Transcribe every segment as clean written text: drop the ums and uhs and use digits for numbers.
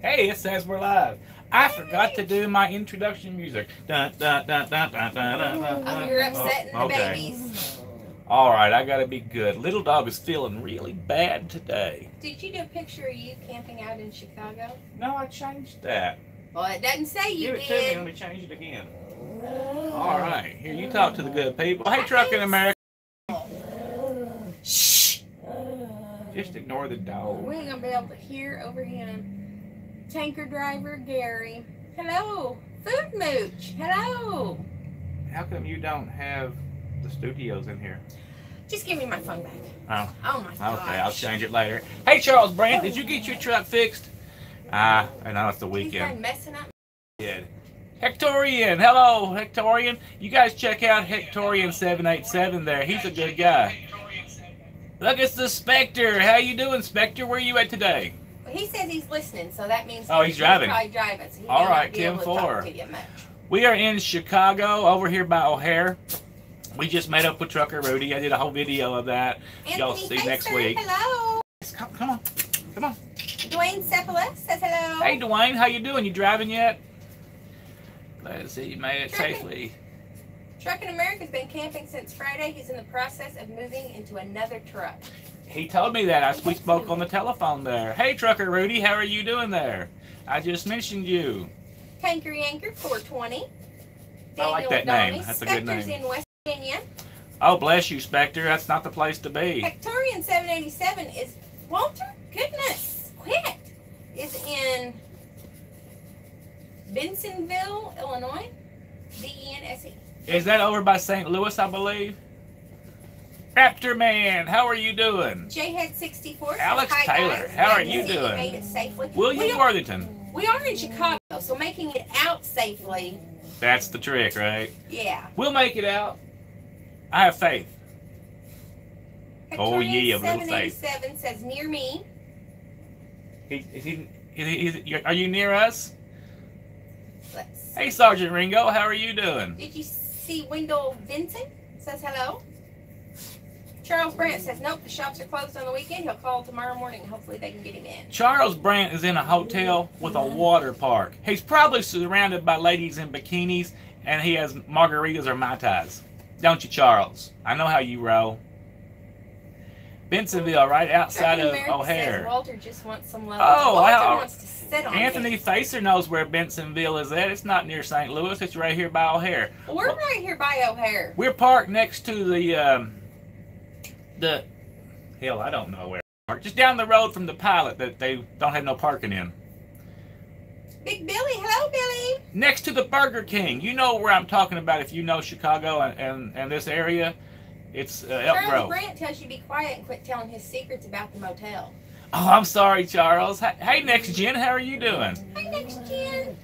Hey, it says we're live. I forgot to do my introduction music. Dun, dun, dun, dun, dun, dun, dun, dun. Oh, you're upsetting the babies. All right, I gotta be good. Little dog is feeling really bad today. Did you do a picture of you camping out in Chicago? No, I changed that. Well, it doesn't say you Give it did. to me. Let me change it again. All right, here you talk to the good people. Hey, Trucking America. Shh. Just ignore the dog. We ain't gonna be able to hear over him. Tanker driver Gary. Hello. Food Mooch. Hello. How come you don't have the studios in here? Just give me my phone back. Oh. Oh my gosh. Okay, I'll change it later. Hey, Charles Brandt, did you get your truck fixed? I know it's the He's weekend. done messing up. Did. Hectorian, hello, Hectorian. You guys check out Hectorian 787 there. He's a good guy. Look, it's the Spectre. How you doing, Spectre? Where you at today? Well, he says he's listening, so that means He's driving. Probably driving. So he All may right, not be able to 10-4. talk to you much. We are in Chicago, over here by O'Hare. We just met up with Trucker Rudy. I did a whole video of that. Y'all see next week. Hello. Come on. Come on. Dwayne Cephalus says hello. Hey, Dwayne, how you doing? You driving yet? Glad to see you made it safely. Trucking America's been camping since Friday. He's in the process of moving into another truck. He told me that. We spoke on the telephone there. Hey, Trucker Rudy, how are you doing there? I just mentioned you. Tanker Yanker 420. I like that name. That's a good Spectre's name. in West Virginia. Oh, bless you, Spectre. That's not the place to be. Hectorian 787 is Walter. Goodness, quit. Is in Bensonville, Illinois. D-E-N-S-E. Is that over by St. Louis, I believe? Raptor Man, how are you doing? J-Head 64. Alex Hi, Taylor, guys. how are Glad to you see doing? made it safely. William Worthington. We are in Chicago, so making it out safely. That's the trick, right? Yeah. We'll make it out. I have faith. Oh, yeah, a little faith. 787 says near me. Are you near us? Let's see. Hey, Sergeant Ringo, how are you doing? Did you see Wendell Vincent? Says hello. Charles Brandt says nope, the shops are closed on the weekend. He'll call tomorrow morning. Hopefully they can get him in. Charles Brandt is in a hotel with a water park. He's probably surrounded by ladies in bikinis, and he has margaritas or Mai Tais. Don't you, Charles? I know how you roll. Bensonville, right outside of O'Hare. Says Walter just wants some love. Oh, Walter wow. wants to sit on Anthony it. Facer knows where Bensonville is at. It's not near St. Louis. It's right here by O'Hare. We're right here by O'Hare. We're parked next to the hell, I don't know where. Just down the road from the Pilot that they don't have no parking in. Big Billy, hello Billy. Next to the Burger King. You know where I'm talking about if you know Chicago and this area. It's Elk Charles Grove. Brandt tells you to be quiet and quit telling his secrets about the motel. Oh, I'm sorry, Charles. Hey, Next Gen, how are you doing? Hey, Next Gen.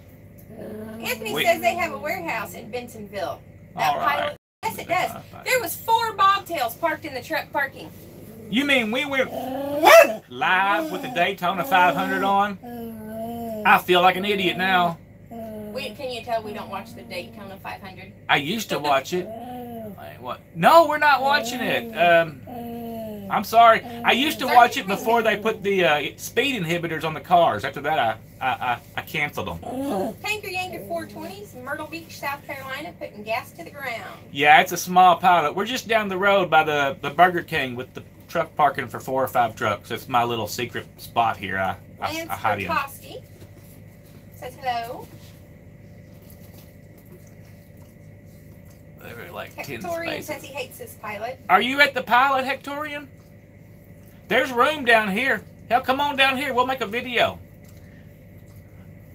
Anthony says they have a warehouse in Bensonville. That All right. Pilot. Yes, it does. There was 4 bobtails parked in the truck parking. You mean we went live with the Daytona 500 on? I feel like an idiot now. Can you tell we don't watch the Daytona 500? I used to watch it. What? No, we're not watching it. I'm sorry. I used to watch it before they put the speed inhibitors on the cars. After that, I canceled them. Tanker Yanker 420s, Myrtle Beach, South Carolina, putting gas to the ground. Yeah, it's a small Pilot. We're just down the road by the Burger King with the truck parking for 4 or 5 trucks. It's my little secret spot here. I hide in. Lance says hello. There are like 10 Hectorian spaces. says he hates this Pilot. Are you at the Pilot, Hectorian? There's room down here. Hell, come on down here. We'll make a video.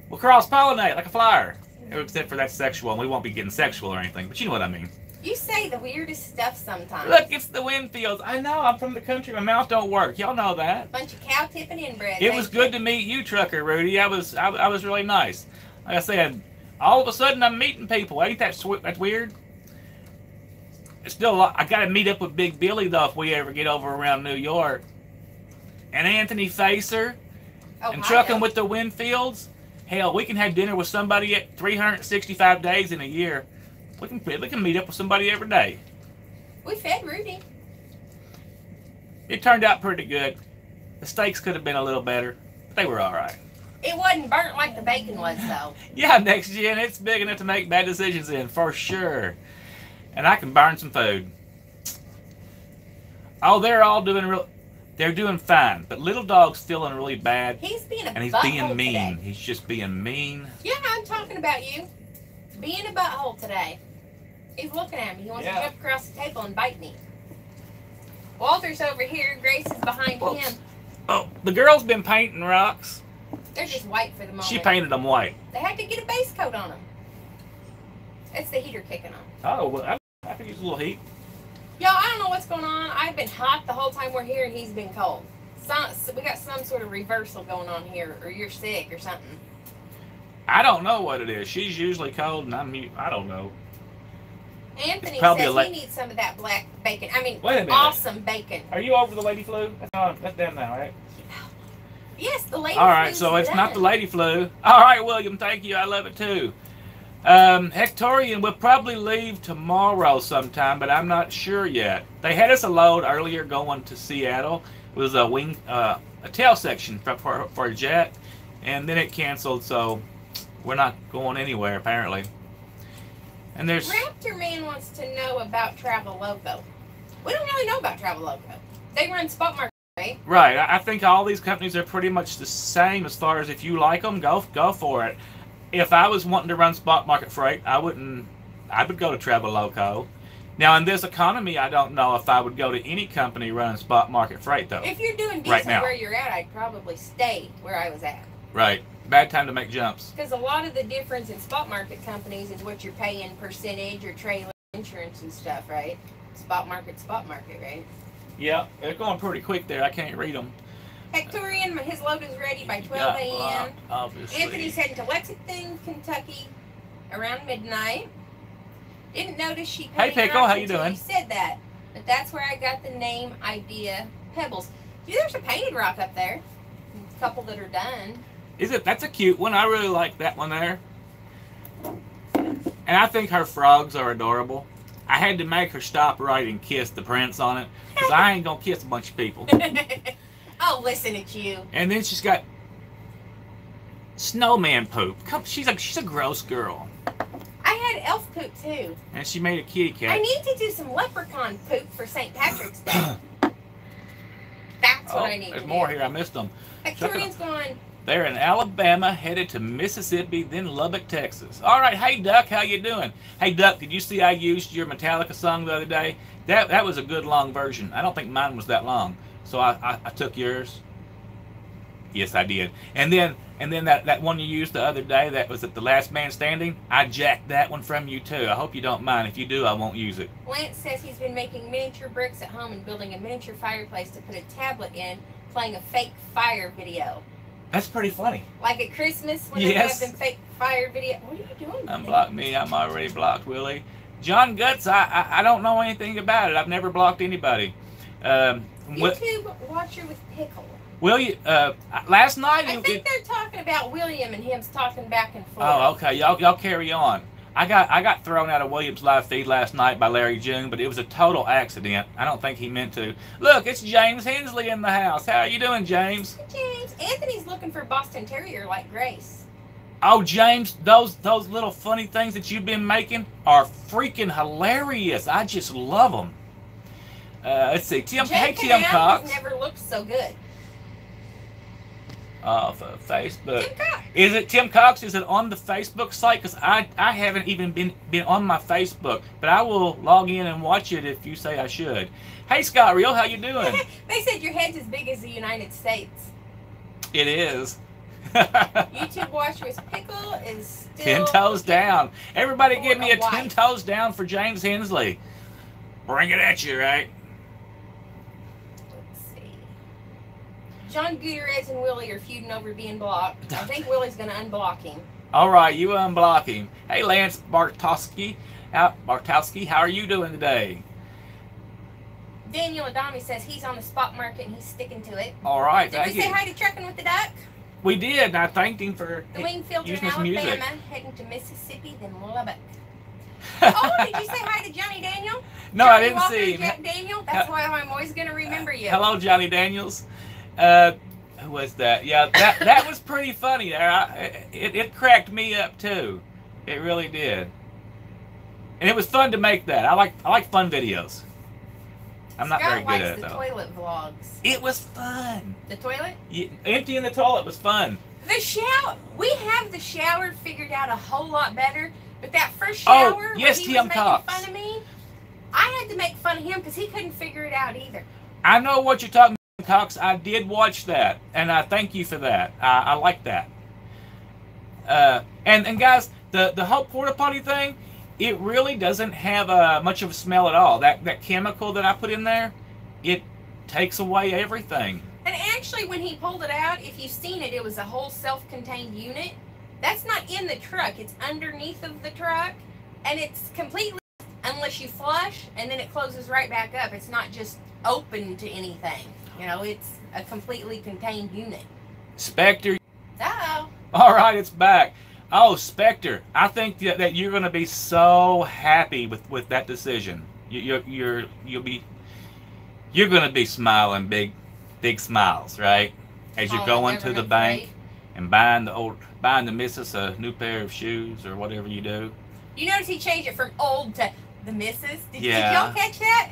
We'll cross-pollinate like a flyer. Except for that sexual, and we won't be getting sexual or anything, but you know what I mean. You say the weirdest stuff sometimes. Look, it's the Winfields. I know, I'm from the country. My mouth don't work. Y'all know that. Bunch of cow tipping inbred. It was good to meet you, Trucker Rudy. I was really nice. Like I said, all of a sudden I'm meeting people. Ain't that that's weird? It's still a lot. I got to meet up with Big Billy, though, if we ever get over around New York. And Anthony Facer. And Trucking with the Winfields. Hell, we can have dinner with somebody at 365 days in a year. We can meet up with somebody every day. We fed Rudy. It turned out pretty good. The steaks could have been a little better, but they were all right. It wasn't burnt like the bacon was, though. Yeah, next gen, it's big enough to make bad decisions in, for sure. And I can burn some food. Oh, they're all doing they're doing fine, but little dog's feeling really bad. He's being and he's being mean. Today. He's just being mean. Yeah, I'm talking about you. Being a butthole today. He's looking at me. He wants to jump across the table and bite me. Walter's over here. Grace is behind him. Oh, the girl's been painting rocks. They're just white for the moment. She painted them white. They had to get a base coat on them. It's the heater kicking on. Oh, well, I could use a little heat. Y'all, I don't know what's going on. I've been hot the whole time we're here, and he's been cold. We got some sort of reversal going on here, or you're sick or something. I don't know what it is. She's usually cold, and I don't know. Anthony says he needs some of that black bacon. I mean, awesome bacon. Are you over the lady flu? That's done now, right? Yes, the lady flu. All right, so it's not the lady flu. All right, William, thank you. I love it too. Hectorian will probably leave tomorrow sometime, but I'm not sure yet. They had us a load earlier going to Seattle. It was a tail section for a jet, and then it canceled, so we're not going anywhere apparently. And there's Raptor Man wants to know about Travel Loco. We don't really know about Travel Loco. They run Spot Market, right? Right. I think all these companies are pretty much the same as far as if you like them, go for it. If I was wanting to run Spot Market Freight, I would go to Travel Loco. Now, in this economy, I don't know if I would go to any company running Spot Market Freight, though. If you're doing decent where you're at, I'd probably stay where I was at. Right. Bad time to make jumps. Because a lot of the difference in spot market companies is what you're paying percentage or trailer insurance and stuff, right? Spot market, right? Yeah, they're going pretty quick there. I can't read them. Hectorian, his load is ready by 12 a.m. Obviously. Anthony's heading to Lexington, Kentucky around midnight. Didn't notice she paid. Hey, Pickle, how you doing? You said that. But that's where I got the name idea, Pebbles. See, there's a painted rock up there. A couple that are done. That's a cute one. I really like that one there. And I think her frogs are adorable. I had to make her stop right and kiss the prints on it, because I ain't going to kiss a bunch of people. Oh, listen at you. And then she's got snowman poop. She's a gross girl. I had elf poop too. And she made a kitty cat. I need to do some leprechaun poop for St. Patrick's Day. That's what I need to do. There's more here. I missed them. Victorian's going. They're in Alabama, headed to Mississippi, then Lubbock, Texas. All right, hey Duck, how you doing? Hey Duck, did you see I used your Metallica song the other day? That was a good long version. I don't think mine was that long, so I took yours. Yes, I did. And then that one you used the other day, that was at The Last Man Standing. I jacked that one from you too. I hope you don't mind. If you do, I won't use it. Lance says he's been making miniature bricks at home and building a miniature fireplace to put a tablet in, playing a fake fire video. That's pretty funny. Like at Christmas when they have them fake fire video. What are you doing? Unblock me. I'm already blocked, Willie. John Guts, I don't know anything about it. I've never blocked anybody. YouTube watcher with Pickle. Last night... I think they're talking about William and him's talking back and forth. Oh, okay. Y'all carry on. I got thrown out of William's live feed last night by Larry June, but it was a total accident. I don't think he meant to. Look, it's James Hensley in the house. How are you doing, James? James. Anthony's looking for a Boston Terrier like Grace. Oh, James, those little funny things that you've been making are freaking hilarious. I just love them. Let's see. Tim Cox. Never looked so good. Off of Facebook. Is it Tim Cox? Is it on the Facebook site? Because I haven't even been on my Facebook, but I will log in and watch it if you say I should. Hey Scott Real, how you doing? They said your head's as big as the United States. It is. YouTube watcher with Pickle is still 10 toes down. Everybody give me a 10 toes down for James Hensley. Bring it at you, right? John Gutierrez and Willie are feuding over being blocked. I think Willie's going to unblock him. All right, you unblock him. Hey, Lance Bartowski, how are you doing today? Daniel Adami says he's on the spot market and he's sticking to it. All right, thank you. Did we say hi to Trucking with the Duck? We did, and I thanked him for using his music. Heading to Mississippi, then Lubbock. Oh, did you say hi to Johnny Daniel? No, Johnny I didn't Walker, see him. Jack Daniel? That's why I'm always going to remember you. Hello, Johnny Daniels. Who was that? Yeah, that was pretty funny there. It cracked me up too. It really did. And it was fun to make that. I like fun videos. I'm not very good at it though. Scott likes the toilet vlogs. It was fun. The toilet? Yeah, emptying the toilet was fun. The shower. We have the shower figured out a whole lot better. But that first shower, yes, when he Tim was making Cox. fun of me, I had to make fun of him because he couldn't figure it out either. I know what you're talking about, Cox. I did watch that, and I thank you for that. I like that. And guys, the whole porta potty thing, it really doesn't have much of a smell at all. That chemical that I put in there, it takes away everything. And actually, when he pulled it out, if you've seen it, it was a whole self-contained unit. That's not in the truck. It's underneath of the truck, and it's completely, unless you flush, and then it closes right back up. It's not just open to anything. You know, it's a completely contained unit. Spectre. Uh-oh. All right, it's back. Oh, Spectre, I think that you're going to be so happy with that decision. You're going to be smiling big smiles, right? As you're going to the bank and buying the missus a new pair of shoes or whatever you do. You notice he changed it from old to the missus. Did Yeah. y'all catch that?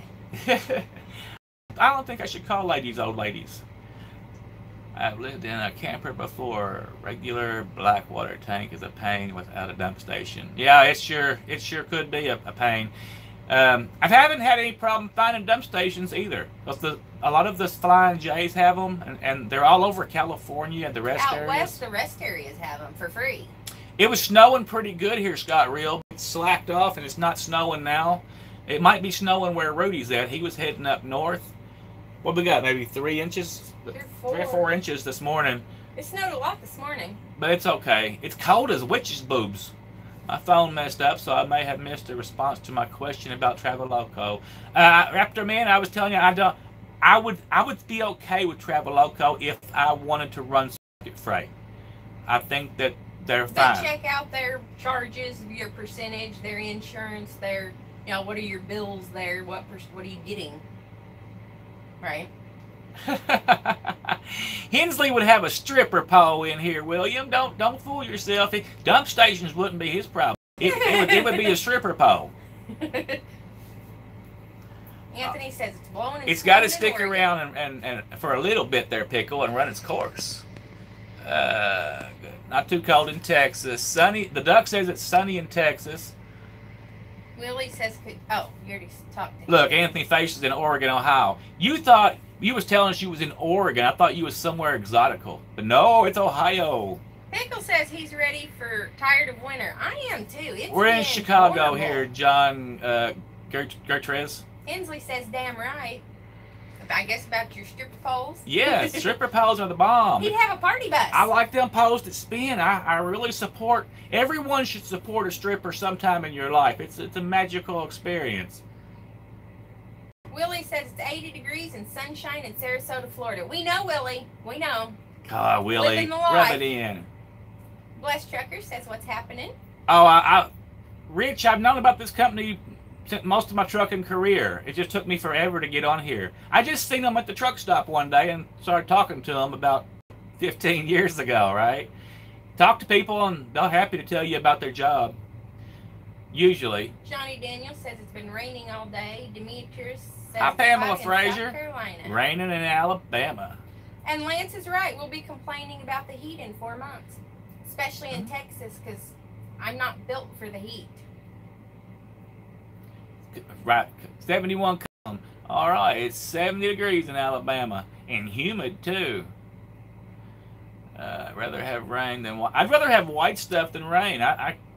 I don't think I should call ladies old ladies. I've lived in a camper before. Regular black water tank is a pain without a dump station. Yeah, it sure could be a pain. I haven't had any problem finding dump stations either. Because a lot of the Flying J's have them, and they're all over California and the rest Out areas. west, the rest areas have them for free. It was snowing pretty good here, Scott Real. It slacked off, and it's not snowing now. It might be snowing where Rudy's at. He was heading up north. What we got? Maybe 3 inches? 3 or 4 inches this morning. It snowed a lot this morning. But it's okay. It's cold as witch's boobs. My phone messed up, so I may have missed a response to my question about Traveloco. Raptor Man, I was telling you, I would be okay with Traveloco if I wanted to run circuit freight. I think that they're fine. They check out their charges, your percentage, their insurance, their, you know, what are your bills there? What are you getting? Right. Hensley would have a stripper pole in here, William. Don't fool yourself. Dump stations wouldn't be his problem. It would be a stripper pole. Anthony says it's blowing. It's got to stick around and for a little bit there, Pickle, and run its course. Not too cold in Texas. Sunny. The duck says it's sunny in Texas. Willie says, oh, you already talked to him. Look, Anthony Face is in Oregon, Ohio. You thought, you was telling us you was in Oregon. I thought you was somewhere exotical. But no, it's Ohio. Pickle says he's ready for tired of winter. I am too. We're in Chicago here, John Gertrude. Hensley says, damn right. I guess about your stripper poles. Yes, stripper poles are the bomb. He'd have a party bus. I like them poles that spin. I really support. Everyone should support a stripper sometime in your life. It's a magical experience. Willie says it's 80 degrees and sunshine in Sarasota, Florida. We know, Willie. We know. God, Willie, Living the life. rub it in. Bless Trucker says what's happening. Oh, Rich, I've known about this company most of my trucking career. It just took me forever to get on here. I just seen them at the truck stop one day and started talking to them about 15 years ago, right? Talk to people and they're happy to tell you about their job. Usually. Johnny Daniel says it's been raining all day. Demetrius says Hi, Pamela it's Frazier. South Carolina. Raining in Alabama. And Lance is right. We'll be complaining about the heat in 4 months. Especially in Texas because I'm not built for the heat. Right, 71. All right, it's 70 degrees in Alabama and humid too. I'd rather have rain than white. I'd rather have white stuff than rain.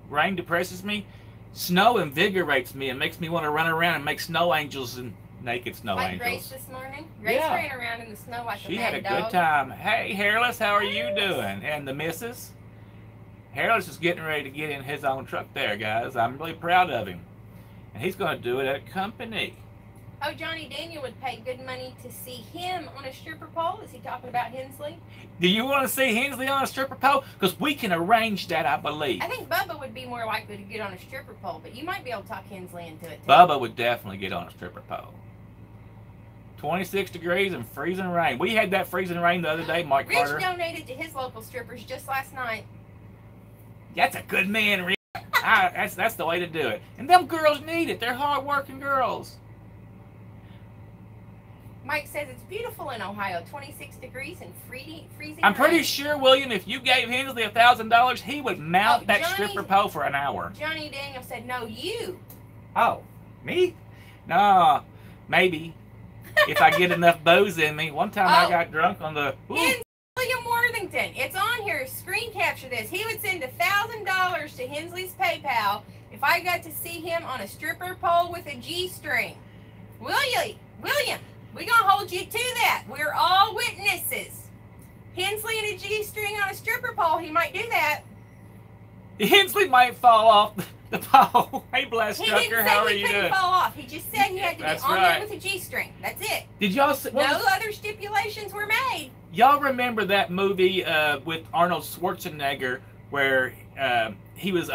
Rain depresses me. Snow invigorates me and makes me want to run around and make snow angels and naked snow like angels. Grace this morning. Grace ran around in the snow like she a had mad a dog. good time. Hey, Hairless, how are you doing? And the missus? Hairless is getting ready to get in his own truck there, guys. I'm really proud of him. And he's going to do it at a company. Oh, Johnny Daniel would pay good money to see him on a stripper pole. Is he talking about Hensley? Do you want to see Hensley on a stripper pole? Because we can arrange that, I believe. I think Bubba would be more likely to get on a stripper pole, but you might be able to talk Hensley into it, too. Bubba would definitely get on a stripper pole. 26 degrees and freezing rain. We had that freezing rain the other day, Mike Rich Carter. donated to his local strippers just last night. That's a good man, Rich. That's the way to do it. And them girls need it. They're hard-working girls. Mike says it's beautiful in Ohio, 26 degrees and freezing I'm pretty rain. sure, William, if you gave Hensley $1,000, he would mount that Johnny, stripper pole for an hour. Johnny Daniel said, no, you. Oh, me? Nah, maybe. If I get enough booze in me. One time I got drunk on the... William Worthington, it's on here. Screen capture this. He would send $1,000 to Hensley's PayPal if I got to see him on a stripper pole with a G-string. William, we're going to hold you to that. We're all witnesses. Hensley and a G-string on a stripper pole, he might do that. Hensley might fall off the pole. Hey, bless He Trucker, didn't how say are he you couldn't doing? fall off. He just said he had to be on there with a G-string. That's it. Did y'all see... No other stipulations were made. Y'all remember that movie with Arnold Schwarzenegger where he was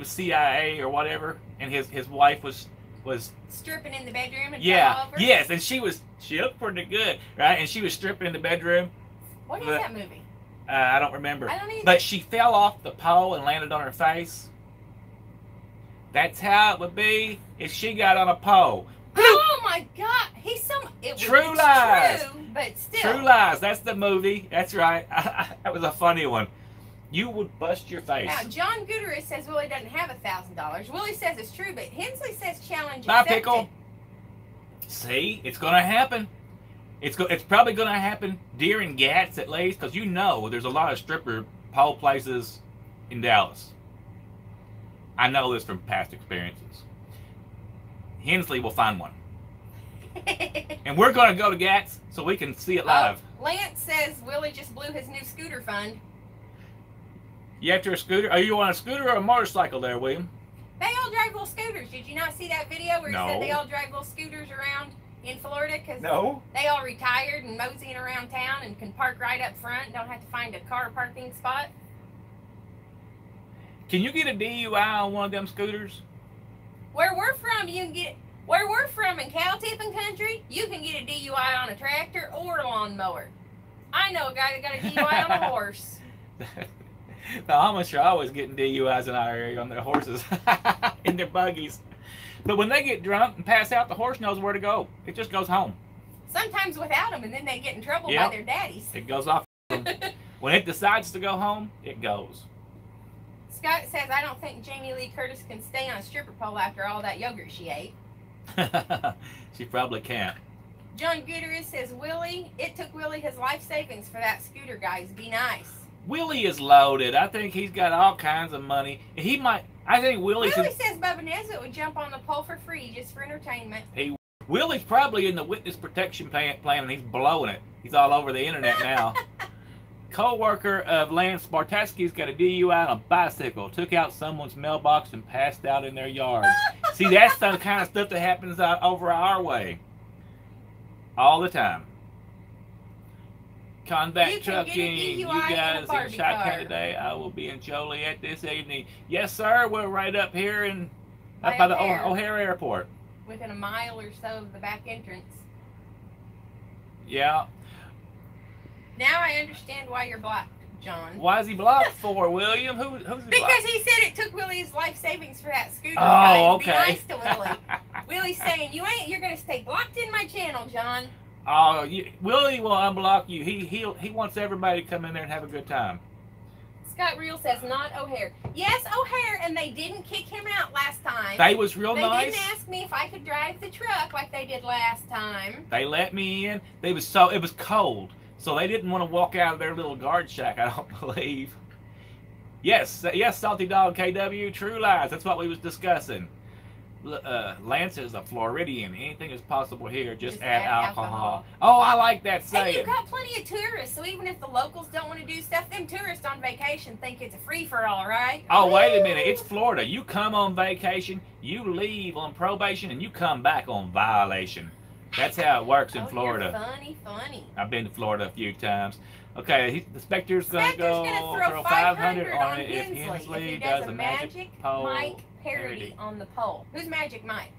CIA or whatever, and his wife was stripping in the bedroom and yeah, fell over? yes, and she looked pretty good, right? And she was stripping in the bedroom. What is that movie? I don't remember. I don't either. But she fell off the pole and landed on her face. That's how it would be if she got on a pole. Oh my God! True Lies. True, but still. True Lies. That's the movie. That's right. That was a funny one. You would bust your face. Now, John Gutierrez says Willie doesn't have $1,000. Willie says it's true, but Hensley says challenge Bye, accepted. Pickle. See, it's going to happen. It's probably going to happen during GATS at least, because you know there's a lot of stripper pole places in Dallas. I know this from past experiences. Hensley will find one. And we're going to go to GATS so we can see it live. Lance says Willie just blew his new scooter fund. You after a scooter? Are you on a scooter or a motorcycle there, William? They all drive little scooters. Did you not see that video where he No. said they all drive little scooters around in Florida? Because No. they all retired and moseying around town and can park right up front and don't have to find a car parking spot. Can you get a DUI on one of them scooters? Where we're from, in cow tipping country, you can get a DUI on a tractor or a lawnmower. I know a guy that got a DUI on a horse. The Amish are always getting DUIs in our area on their horses, in their buggies. But when they get drunk and pass out, the horse knows where to go. It just goes home. Sometimes without them, and then they get in trouble by their daddies. It goes off. When it decides to go home, it goes. Scott says, I don't think Jamie Lee Curtis can stay on a stripper pole after all that yogurt she ate. She probably can't. John Gutierrez says, Willie, it took Willie his life savings for that scooter, guys. Be nice. Willie is loaded. I think he's got all kinds of money. He might. I think Willie says Bubba Nesbitt would jump on the pole for free just for entertainment. Willie's probably in the witness protection plan and he's blowing it. He's all over the internet now. Co-worker of Lance Spartaski's got a DUI on a bicycle. Took out someone's mailbox and passed out in their yard. See, that's the kind of stuff that happens out over our way. All the time. Combat trucking. You guys in Chi today. I will be in Joliet this evening. Yes, sir. We're right up here up by the O'Hare Airport. Within a mile or so of the back entrance. Yeah. Now I understand why you're blocked, John. Why is he blocked for, William? Who's he blocked? Because he said it took Willie's life savings for that scooter. Oh, guys. okay. Be nice to Willie. Willie's saying, you're going to stay blocked in my channel, John. Oh, Willie will unblock you. He wants everybody to come in there and have a good time. Scott Reel says, not O'Hare. Yes, O'Hare, and they didn't kick him out last time. They was real nice. They didn't ask me if I could drive the truck like they did last time. They let me in. It was cold, so they didn't want to walk out of their little guard shack, I don't believe. Yes, Salty Dog KW, True Lies. That's what we was discussing. Lance is a Floridian. Anything is possible here. Just add alcohol. Oh, I like that saying. And you've got plenty of tourists, so even if the locals don't want to do stuff, them tourists on vacation think it's a free-for-all, right? Oh, wait a minute. It's Florida. You come on vacation, you leave on probation, and you come back on violation. That's how it works in Florida. You're funny. I've been to Florida a few times. Okay, the Spectre's going to throw 500 on it if Hensley does a magic pole. Mike parody on the pole. Who's Magic Mike?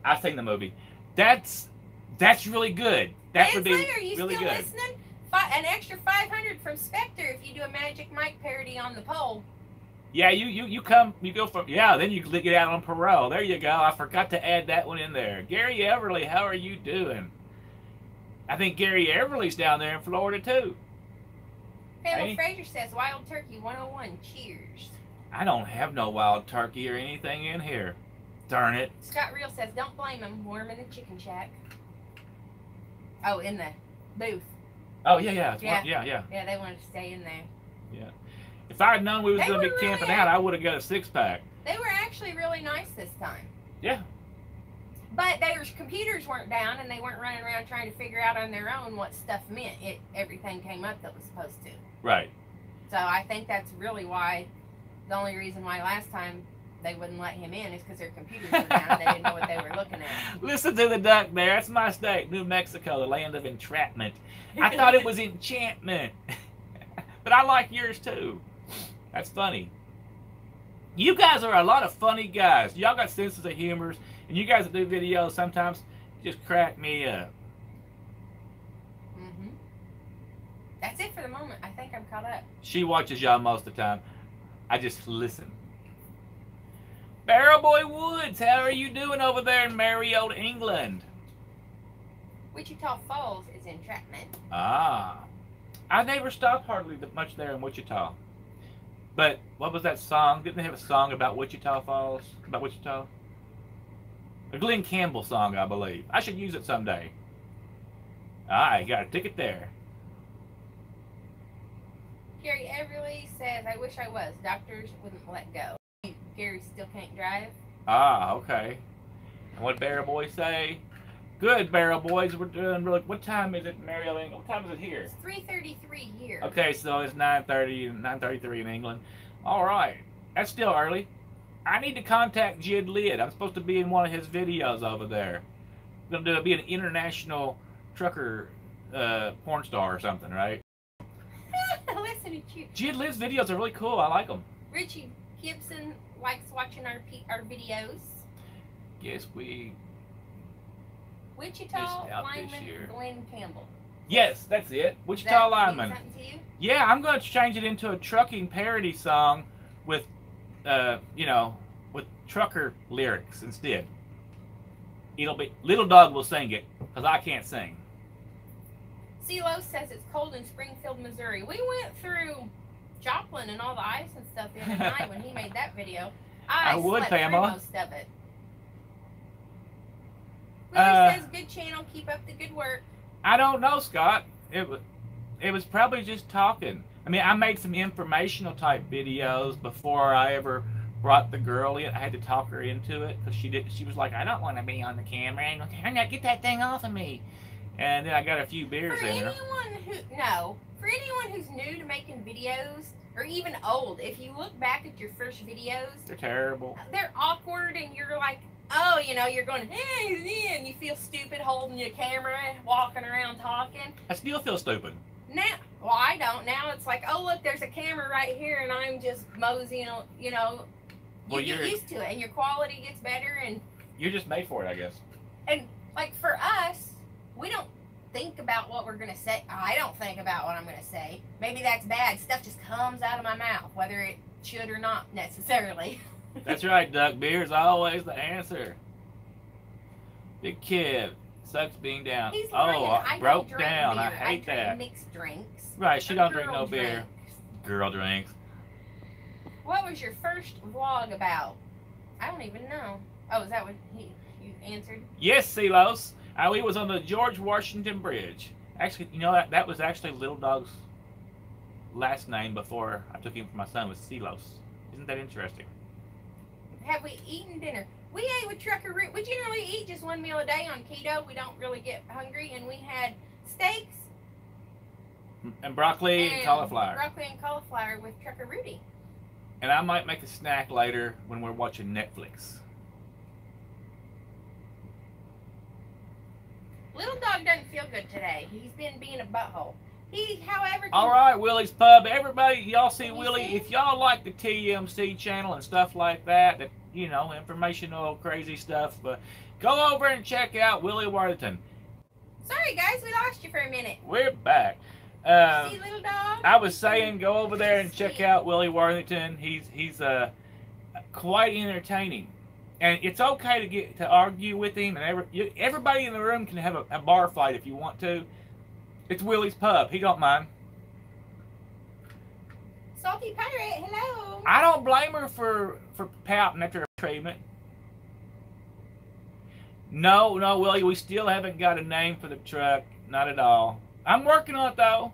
I've seen the movie. That's That's really good. That would be Manslayer, are you really still good. listening? An extra 500 from Spectre if you do a Magic Mike parody on the poll. Yeah, you go from, yeah, then you get out on parole. There you go. I forgot to add that one in there. Gary Everly, how are you doing? I think Gary Everly's down there in Florida too. Pamela Hey. Fraser says, Wild Turkey 101, cheers. I don't have no wild turkey or anything in here. Darn it. Scott Real says, don't blame him, warm in the chicken shack. Oh, in the booth. Oh, yeah. Yeah, they wanted to stay in there. Yeah. If I had known we was They going to were be really camping out, I would have got a 6-pack. They were actually really nice this time. Yeah. But their computers weren't down, and they weren't running around trying to figure out on their own what stuff meant. Everything came up that was supposed to. Right. So I think that's really why, the only reason why last time they wouldn't let him in is because their computers were down and they didn't know what they were looking at. Listen to the duck there. That's my state, New Mexico, the land of entrapment. I thought it was enchantment. But I like yours too. That's funny. You guys are a lot of funny guys. Y'all got senses of humor. And you guys that do videos sometimes just crack me up. Mm-hmm. That's it for the moment. I think I'm caught up. She watches y'all most of the time. I just listen. Barrel Boy Woods, how are you doing over there in merry old England? Wichita Falls is entrapment. Ah. I never stopped hardly much there in Wichita. But what was that song? Didn't they have a song about Wichita Falls? About Wichita? A Glenn Campbell song, I believe. I should use it someday. Ah, you got a ticket there. Gary Everly says, I wish I was. Doctors wouldn't let go. Gary still can't drive. Ah, okay. And what Barrel Boy say? Good, Barrel Boys. We're doing really. What time is it, Mary Ellen? What time is it here? It's 3:33 here. Okay, so it's 9:33 in England. All right. That's still early. I need to contact Jid Lid. I'm supposed to be in one of his videos over there. I'm going to be an international trucker porn star or something, right? Listen to you. Jid Lid's videos are really cool. I like them. Richie Gibson likes watching our videos. Guess we... Wichita Just out this lineman year. Glenn Campbell. Yes, that's it. Does Wichita that mean lineman. something to you? Yeah, I'm going to change it into a trucking parody song with, with trucker lyrics instead. It'll be Little Dog will sing it because I can't sing. CeeLo says it's cold in Springfield, Missouri. We went through Joplin and all the ice and stuff the other night when he made that video. I would, slept through Pamela. most of it. Willie says, good channel, keep up the good work. I don't know, Scott. It was probably just talking. I mean, I made some informational type videos before I ever brought the girl in. I had to talk her into it because she was like, I don't want to be on the camera. And get that thing off of me. And then I got a few beers For in her. for anyone who's new to making videos, or even old, if you look back at your first videos, They're terrible. they're awkward and you're like, oh, you're going, hey, and you feel stupid holding your camera, walking around talking. I still feel stupid. Now, well, I don't. Now it's like, oh, look, there's a camera right here, and I'm just moseying, you Well, get used to it, and your quality gets better, and You're just made for it, I guess. like for us, we don't think about what we're gonna say. I don't think about what I'm gonna say. Maybe that's bad. Stuff just comes out of my mouth, whether it should or not necessarily. That's right, Duck. Beer's always the answer. Big kid. Sucks being down. He's lying. I broke don't drink down. beer. I hate drink that. mixed drinks. Right, she Or don't drink girl no beer. drinks. Girl drinks. What was your first vlog about? I don't even know. Oh, is that what you answered? Yes, Silos. We was on the George Washington Bridge. Actually, that was actually Little Dog's last name before I took him for my son was Silos. Isn't that interesting? Have we eaten dinner? We ate with Trucker Root. We generally eat just one meal a day on keto. We don't really get hungry, and we had steaks And broccoli and cauliflower. Broccoli and cauliflower with Trucker Rudy. And I might make a snack later when we're watching Netflix. Little Dog doesn't feel good today. He's been being a butthole. He, however... All right, Willie's Pub. Everybody, y'all see Willie. see? If y'all like the TMC channel and stuff like that, informational, crazy stuff, go over and check out Willie Worthington. Sorry, guys, we lost you for a minute. We're back. See, little dog? I was saying, go over there and check out Willie Worthington. He's quite entertaining, and it's okay to get to argue with him. And everybody in the room can have a bar fight if you want to. It's Willie's Pub. He don't mind. Salty Pirate, hello. I don't blame her for pouting after her treatment. No, Willie, we still haven't got a name for the truck. Not at all. I'm working on it, though.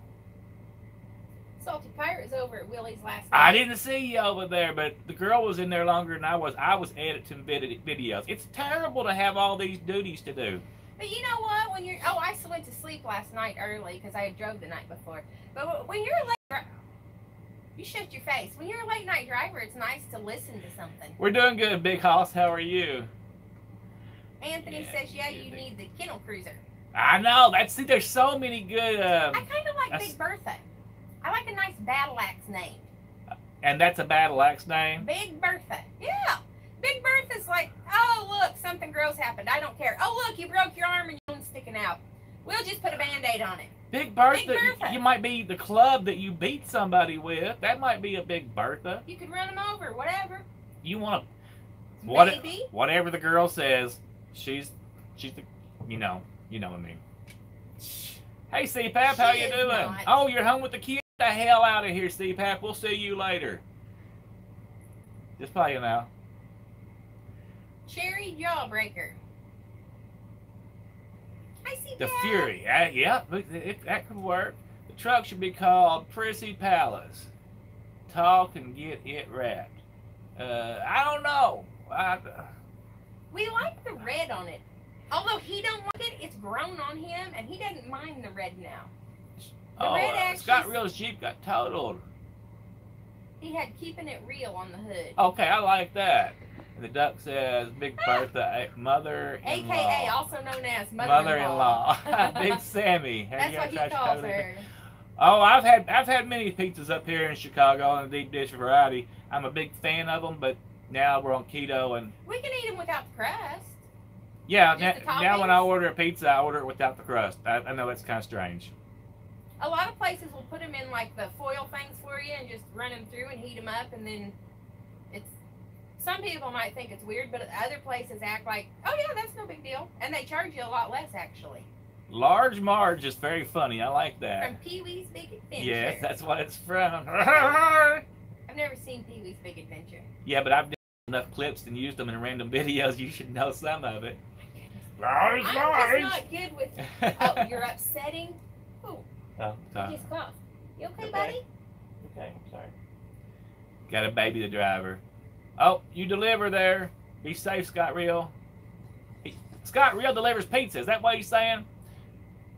Salty Pirate's over at Willie's last night. I didn't see you over there, but the girl was in there longer than I was. I was editing videos. It's terrible to have all these duties to do. But you know what? When you're... Oh, I went to sleep last night early because I had drove the night before. But when you're late... You shut your face. When you're a late night driver, it's nice to listen to something. We're doing good, Big Hoss. How are you? Anthony says, yeah, you need the kennel cruiser. I know. See, there's so many good... I kind of like Big Bertha. I like a nice battle axe name. And that's a battle axe name? Big Bertha. Yeah. Big Bertha's like, oh, look, something gross happened. I don't care. Oh, look, you broke your arm and your bone's sticking out. We'll just put a Band-Aid on it. Big Bertha. You might be the club that you beat somebody with. That might be a Big Bertha. You could run them over, whatever. You want to... Whatever the girl says, she's the... You know what I mean. Hey, CPAP, how you doing? Not. Oh, you're home with the kid? Get the hell out of here, CPAP. We'll see you later. Just play you now. Cherry Jawbreaker. I see The that. Fury. Yeah, that could work. The truck should be called Prissy Palace. Talk and get it wrapped. I don't know. We like the red on it. Although he don't like it, it's grown on him, and he doesn't mind the red now. The red actually, Scott Real's Jeep got totaled. He had keeping it real on the hood. Okay, I like that. And the duck says, Big Bertha, mother-in-law. AKA, also known as mother-in-law. Big Sammy. That's what he calls her. Oh, I've had many pizzas up here in Chicago in the deep dish variety. I'm a big fan of them, but now we're on keto and... We can eat them without the crust. Yeah, now when I order a pizza, I order it without the crust. I know that's kind of strange. A lot of places will put them in like the foil things for you and just run them through and heat them up, and then it's... Some people might think it's weird, but other places act like, oh yeah, that's no big deal. And they charge you a lot less, actually. Large Marge is very funny. I like that. From Pee-wee's Big Adventure. Yes, that's what it's from. I've never seen Pee-wee's Big Adventure. Yeah, but I've done enough clips and used them in random videos. You should know some of it. Large I'm Marge! just not good with... Oh, you're upsetting? Oh, Oh, sorry. just cough. You okay, Okay. buddy? Okay, sorry. Got to baby the driver. Oh, you deliver there. Be safe, Scott Real. Scott Real delivers pizza. Is that what he's saying?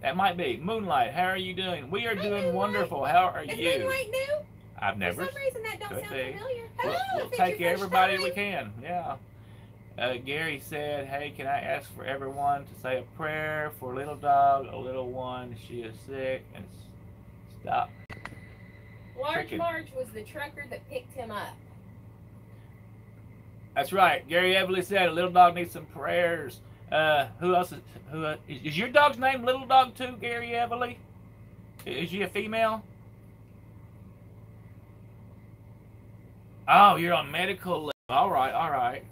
That might be. Moonlight, how are you doing? We are doing wonderful. How are Is you? Moonlight new? I've never. For some reason that don't Could sound be. familiar. We'll Hello, if it's take your first everybody time. we can. Yeah. Gary said, hey, can I ask for everyone to say a prayer for little dog, a little one? She is sick. And stop. Large Freaking- Marge was the trucker that picked him up. That's right. Gary Everly said a little dog needs some prayers. Who else is your dog's name Little Dog too, Gary Everly? Is she a female? Oh, you're on medical leave. All right.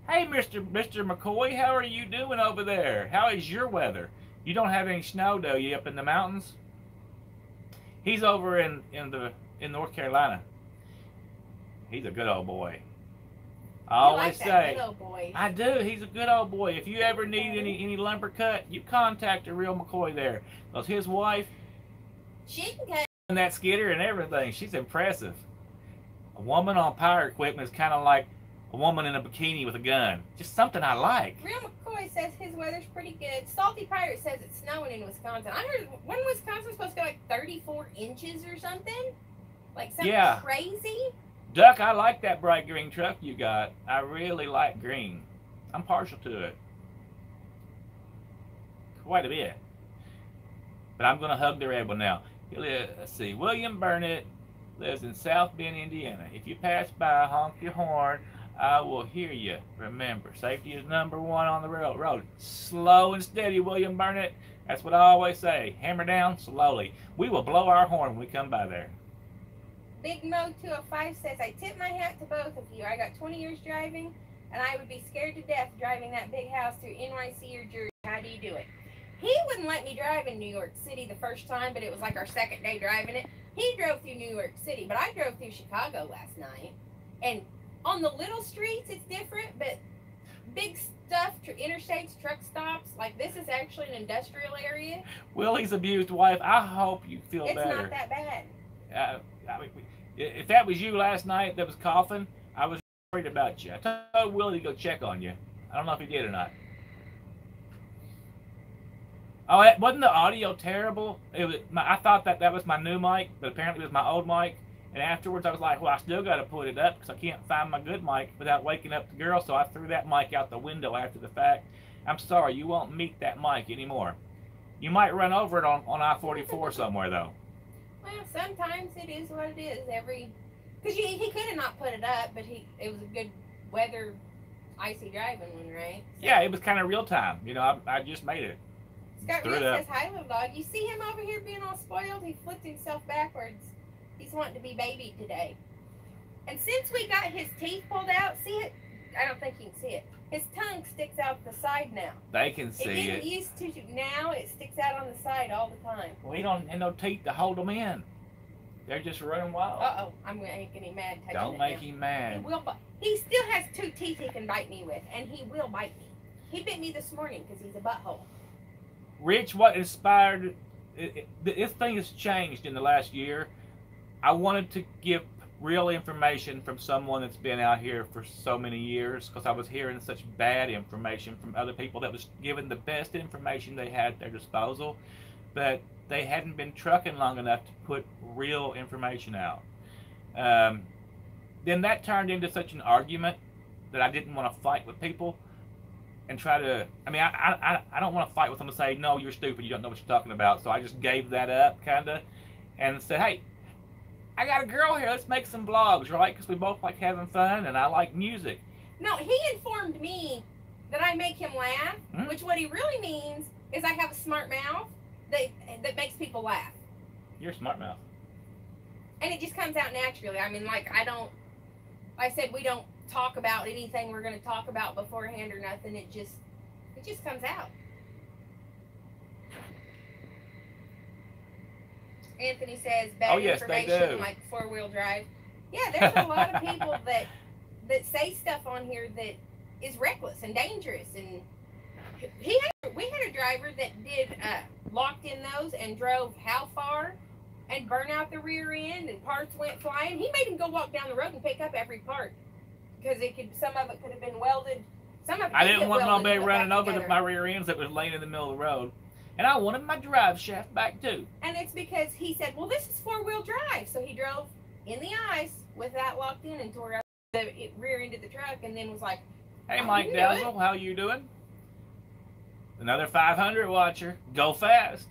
Hey, Mr. McCoy, how are you doing over there? How is your weather? You don't have any snow, do you, up in the mountains? He's over in North Carolina. He's a good old boy. I always say, good old boy. I do. He's a good old boy. If you ever need any lumber cut, you contact a real McCoy there. Because his wife, She can cut. and that skidder and everything, she's impressive. A woman on power equipment is kind of like a woman in a bikini with a gun. Just something I like. Real McCoy says his weather's pretty good. Salty Pirate says it's snowing in Wisconsin. I heard, when Wisconsin supposed to go like 34 inches or something? Like something crazy? Duck, I like that bright green truck you got. I really like green. I'm partial to it. Quite a bit. But I'm going to hug the red one now. Let's see. William Burnett lives in South Bend, Indiana. If you pass by, honk your horn. I will hear you. Remember, safety is #1 on the railroad. Slow and steady, William Burnett. That's what I always say. Hammer down slowly. We will blow our horn when we come by there. Big Mo 205 says, I tip my hat to both of you. I got 20 years driving, and I would be scared to death driving that big house through NYC or Jersey. How do you do it? He wouldn't let me drive in New York City the first time, but it was like our second day driving it. He drove through New York City, but I drove through Chicago last night. And on the little streets, it's different, but big stuff, interstates, truck stops, like this is actually an industrial area. Willie's abused wife, I hope you feel it's better. It's not that bad. If that was you last night that was coughing, I was worried about you. I told Willie to go check on you. I don't know if he did or not. Oh, wasn't the audio terrible? I thought that was my new mic, but apparently it was my old mic. And afterwards, I was like, well, I still got to put it up because I can't find my good mic without waking up the girl. So I threw that mic out the window after the fact. I'm sorry, you won't meet that mic anymore. You might run over it on I-44 somewhere, though. Well, sometimes it is what it is. Because he could have not put it up, but it was a good weather, icy driving one, right? So. Yeah, it was kind of real time. You know, I just made it. Scott Reed says, hi, little dog. You see him over here being all spoiled? He flipped himself backwards. He's wanting to be babied today. And since we got his teeth pulled out, see it? I don't think you can see it. His tongue sticks out the side now. They can see it. It didn't used to. Now it sticks out on the side all the time. Well, he don't have no teeth to hold them in. They're just running wild. Uh-oh. I'm making him mad. Don't make him mad. He still has 2 teeth he can bite me with, and he will bite me. He bit me this morning because he's a butthole. Rich, what inspired... This thing has changed in the last year. I wanted to give real information from someone that's been out here for so many years because I was hearing such bad information from other people that was given the best information they had at their disposal, but they hadn't been trucking long enough to put real information out. Then that turned into such an argument that I didn't want to fight with people and try to, I mean, I don't want to fight with them and say, no, you're stupid, you don't know what you're talking about. So I just gave that up, kind of, and said, hey, I got a girl here, let's make some vlogs, right? Because we both like having fun and I like music. No, he informed me that I make him laugh, which what he really means is I have a smart mouth that makes people laugh. You're a smart mouth. And it just comes out naturally. I mean, like, I said we don't talk about anything we're going to talk about beforehand or nothing. It just comes out. Anthony says bad information like 4-wheel drive. Yeah, there's a lot of people that say stuff on here that is reckless and dangerous. And we had a driver that did locked in those and drove how far and burn out the rear end and parts went flying. He made him go walk down the road and pick up every part because some of it could have been welded. Some of it I didn't want nobody running over my rear ends that was laying in the middle of the road. And I wanted my drive shaft back too. And it's because he said, well, this is 4-wheel drive. So he drove in the ice with that locked in and tore up the rear end of the truck and then was like, hey, Mike Dazzle, how you doing? Another 500 watcher. Go fast.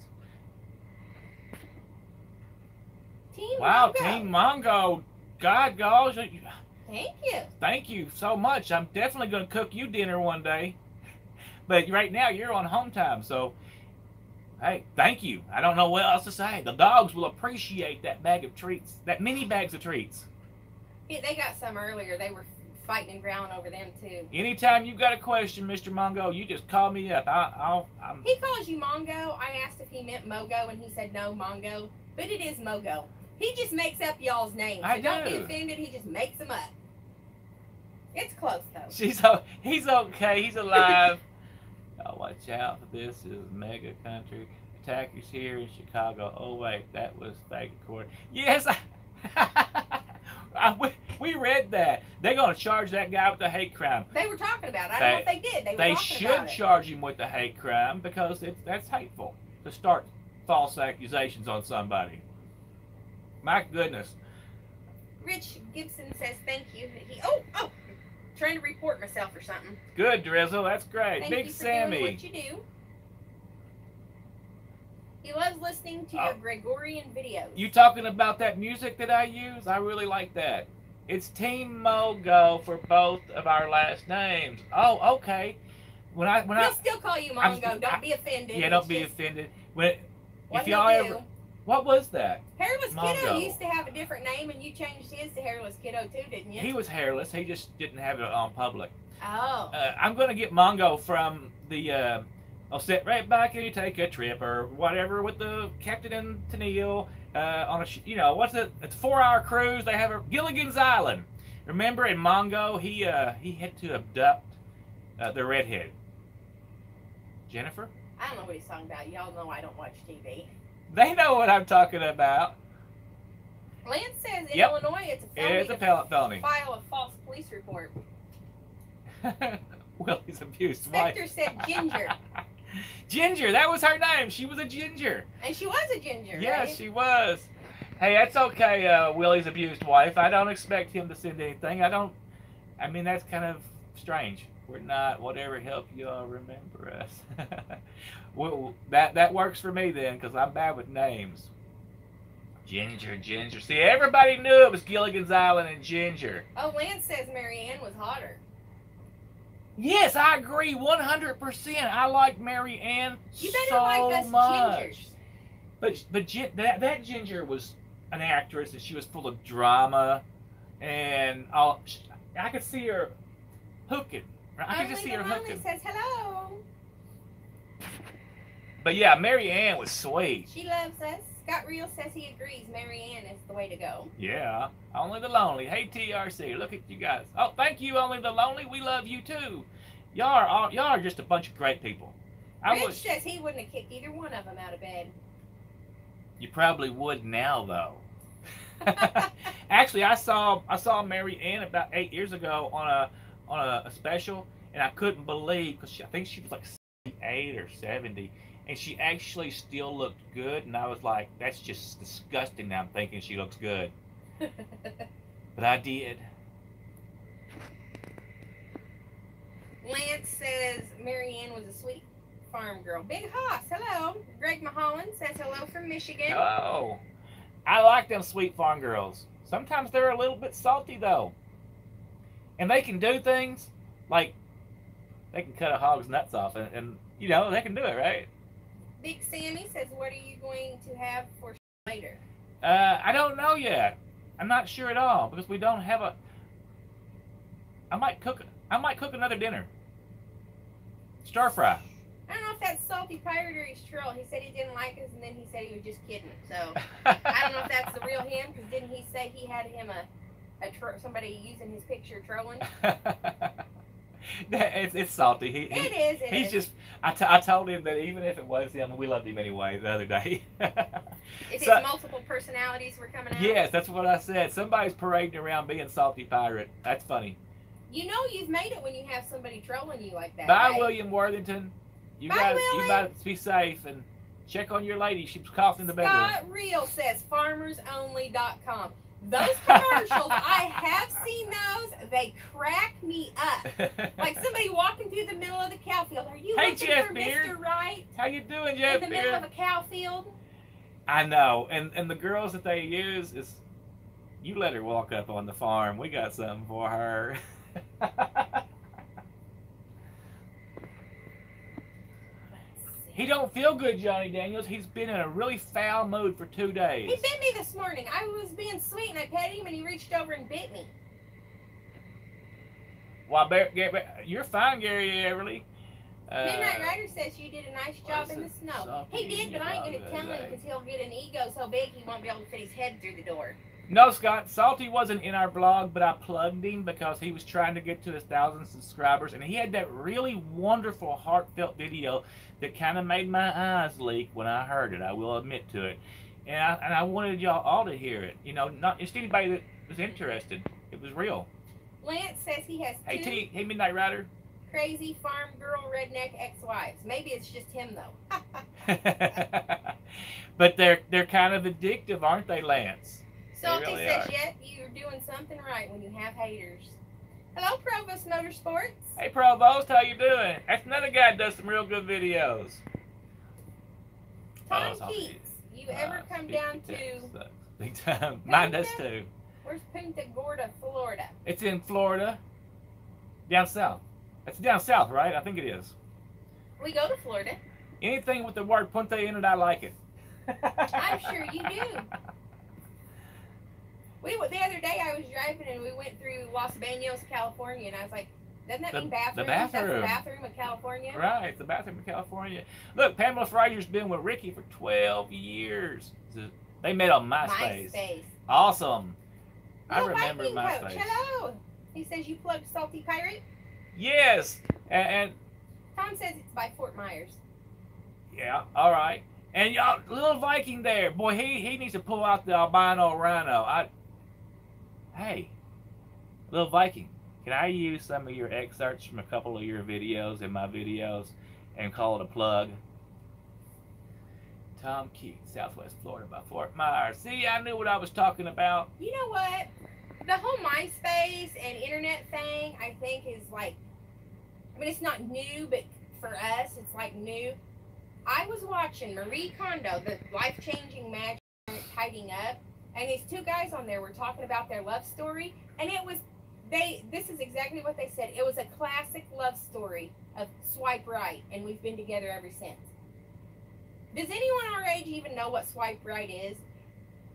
Team wow, Mongo. Team Mongo. God, gosh. Thank you. Thank you so much. I'm definitely going to cook you dinner one day. But right now, you're on home time, so... Hey, thank you. I don't know what else to say. The dogs will appreciate that bag of treats, that mini bags of treats. Yeah, they got some earlier. They were fighting and growling over them, too. Anytime you got a question, Mr. Mongo, you just call me up. He calls you Mongo. I asked if he meant Mogo, and he said no, Mongo. But it is Mogo. He just makes up y'all's names. So don't be offended. He just makes them up. It's close, though. He's okay. He's alive. Oh, watch out. This is mega country. Attackers here in Chicago. Oh, wait. That was fake court. Yes. We read that. They're going to charge that guy with a hate crime. They were talking about it. I don't know if they did. They should charge him with a hate crime because that's hateful to start false accusations on somebody. My goodness. Rich Gibson says thank you. Trying to report myself or something. Good, Drizzle. That's great. Thank Big you for Sammy. doing what you do. He loves listening to your Gregorian videos. You talking about that music that I use? I really like that. It's Team Mogo for both of our last names. Oh, okay. He'll still call you Mongo. Don't be offended. Yeah, don't be offended. If What y'all he'll ever, do. what was that? Hairless Kiddo Mongo. used to have a different name, and you changed his to Hairless Kiddo too, didn't you? He was hairless. He just didn't have it on public. Oh. I'm gonna get Mongo from the. I'll sit right back and you take a trip or whatever with the captain and Tennille on a what's it? It's a 4-hour cruise. They have a Gilligan's Island. Remember in Mongo he had to abduct the redhead. Jennifer? I don't know what he's talking about. Y'all know I don't watch TV. They know what I'm talking about. Lance says in Illinois it's a felony. It's a felony. File a false police report. Willie's abused wife. Spectre said Ginger. Ginger, that was her name. She was a ginger. And she was a ginger, Yes, right? she was. Hey, that's okay, Willie's abused wife. I don't expect him to send anything. I mean, that's kind of strange. We're not, whatever help you all remember us. Well, that works for me then, because I'm bad with names. Ginger. See, everybody knew it was Gilligan's Island and Ginger. Oh, Lance says Mary Ann was hotter. Yes, I agree 100%. I like Mary Ann You better so like us much. gingers. But that Ginger was an actress, and she was full of drama, and I could see her hooking. I could just see her hooking. Says hello. But yeah, Mary Ann was sweet. She loves us. Scott Real says he agrees Mary Ann is the way to go. Yeah, Only the Lonely. Hey, TRC, look at you guys. Oh, thank you, Only the Lonely. We love you too. Y'all are just a bunch of great people. Rich says he wouldn't have kicked either one of them out of bed. You probably would now, though. Actually, I saw Mary Ann about 8 years ago on a special, and I couldn't believe, because I think she was like 78 or 70. And she actually still looked good, and I was like, that's just disgusting that I'm thinking she looks good. But I did. Lance says Mary Ann was a sweet farm girl. Big Hoss, hello. Greg Maholland says hello from Michigan. Oh, I like them sweet farm girls. Sometimes they're a little bit salty, though. And they can do things like they can cut a hog's nuts off, and they can do it, right? Big Sammy says, what are you going to have for later? I don't know yet. I'm not sure at all, because we don't have I might cook another dinner. Stir fry. I don't know if that's Salty Pirate or he's troll. He said he didn't like us, and then he said he was just kidding. So I don't know if that's the real him, because didn't he say he had him somebody using his picture trolling? It's salty. It is. He's just. I told him that even if it was him, we loved him anyway the other day. If his multiple personalities were coming out. Yes, that's what I said. Somebody's parading around being Salty Pirate. That's funny. You know you've made it when you have somebody trolling you like that. Bye, right? William Worthington. You Bye, gotta be safe and check on your lady. She's coughing in the bedroom. Scott Real says farmersonly.com. Those commercials, I have seen those. They crack me up. Like somebody walking through the middle of the cow field. Are you looking Jeff for Beard. Mr. Right? How you doing, Jeff In the Beard? middle of a cow field? I know. And the girls that they use is, you let her walk up on the farm. We got something for her. He don't feel good, Johnny Daniels. He's been in a really foul mood for 2 days. He bit me this morning. I was being sweet and I petted him and he reached over and bit me. Well, you're fine, Gary Everly. Midnight Rider says you did a nice job in the snow. He did, but I ain't going to tell him because he'll get an ego so big he won't be able to fit his head through the door. No, Scott, Salty wasn't in our blog, but I plugged him because he was trying to get to his 1,000 subscribers, and he had that really wonderful, heartfelt video that kind of made my eyes leak when I heard it. I will admit to it, and I wanted y'all all to hear it. Not just anybody that was interested. It was real. Lance says he has two hey, Midnight Rider. crazy farm girl redneck ex-wives. Maybe it's just him though. But they're kind of addictive, aren't they, Lance? Salty really says, are. yet you're doing something right when you have haters. Hello, Provost Motorsports. Hey, Provost, how you doing? That's another guy that does some real good videos. Tom Keats, you ever come down to... Big time. Mine does too. Where's Punta Gorda, Florida? It's in Florida. Down south. It's down south, right? I think it is. We go to Florida. Anything with the word punta in it, I like it. I'm sure you do. The other day I was driving and we went through Los Banos, California, and I was like, doesn't that mean bathroom? The bathroom. That's the bathroom of California. Right, the bathroom of California. Look, Pamela Fraser's been with Ricky for 12 years. They met on MySpace. Awesome. I remember MySpace. Coach, hello. He says you plugged Salty Pirate? Yes. And Tom says it's by Fort Myers. Yeah, all right. And y'all, little Viking there. Boy, he needs to pull out the albino rhino. Hey, little Viking, can I use some of your excerpts from a couple of your videos in my videos and call it a plug? Tom Keats, Southwest Florida by Fort Myers. See, I knew what I was talking about. You know what? The whole MySpace and internet thing, I think, is like, I mean, it's not new, but for us, it's like new. I was watching Marie Kondo, the life-changing magic tidying up, and these two guys on there were talking about their love story, and it was, this is exactly what they said. It was a classic love story of swipe right, and we've been together ever since. Does anyone our age even know what swipe right is?